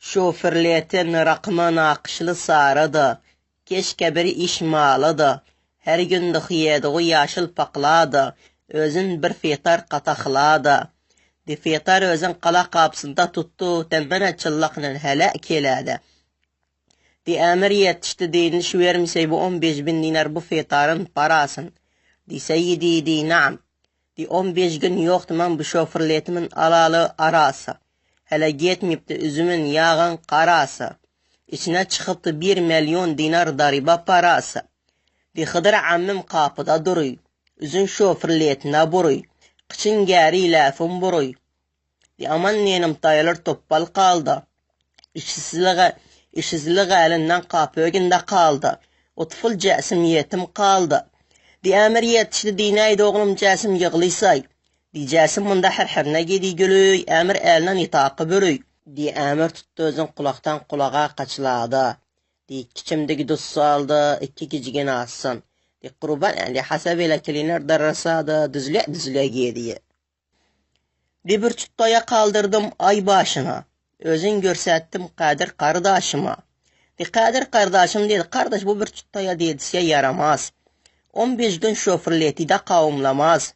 Şoförletin rakma naqışlı sarıdı. Keşke bir iş malıdı. Her gün dıxiyediği yaşıl pakladı. Özün bir fetar qataxladı. Fetar özün qala qapsında tuttu. Temmene çıllaqının hele keledi. Emir yetişti deyiniş vermesey bu 15 bin dinar bu fetarın parasın. Seyyidi naam. 15 gün yoktu men bu şoförletimin alalı arası. Hele getmeyipti üzümün yağın qarası. İçine çıkıptı 1 milyon dinar dariba parası. Hıdır ammim kapıda duruy. Üzün şoförletine buruy. Kıçın geri lafın buruy. Aman nenim tayılır toppal kaldı. İşsizliği elinden kapı ögünde kaldı. O tıfıl cesim yetim kaldı. Emir yetişti dinaydı oğlum cesim yığlıysay. Cesim bunda her ne gedi gülüy. Emir elinden itaqı bürüy. Emir tuttu özün kulaktan kulağa kaçladı. Kiçimdeki dostu aldı. 2 gecigeni assın. Kurban hasabiyle kiliner darrasadı. Düzle gediye. Bir çuttaya kaldırdım ay başına. Özün görsettim Kadir kardeşime. Kadir kardeşim dedi. Kardeş bu bir çuttaya dedisiye yaramaz. 15 gün şoförleti de kavumlamaz.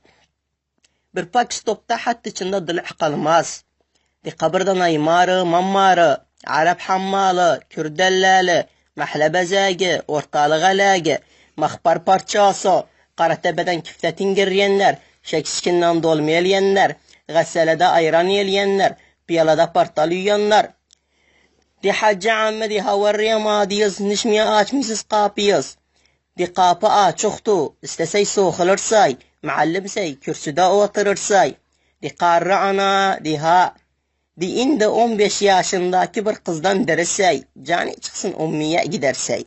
Bir pak stopta hattı içinde dılık kalmaz. Kabırdan aymarı, mammarı, Arap hammalı, Kürdellali, mahlebe zagi, ortalığı alagi, mahbar parçası, Karatepe'den küftetin giryenler, şeksikinden dolmayayenler, gasselede ayran yeleyenler, piyalada partalı yiyenler. Hacı Ahmet havarriya madiyız, nişmiye açmışız kapıyız. Kapı açıktı, istesey soğulursay, muallimsey kürsüde oturursay. Karrı ana, ha. Indi 15 yaşındaki bir kızdan dersey, cani çıksın ummiye gidersey.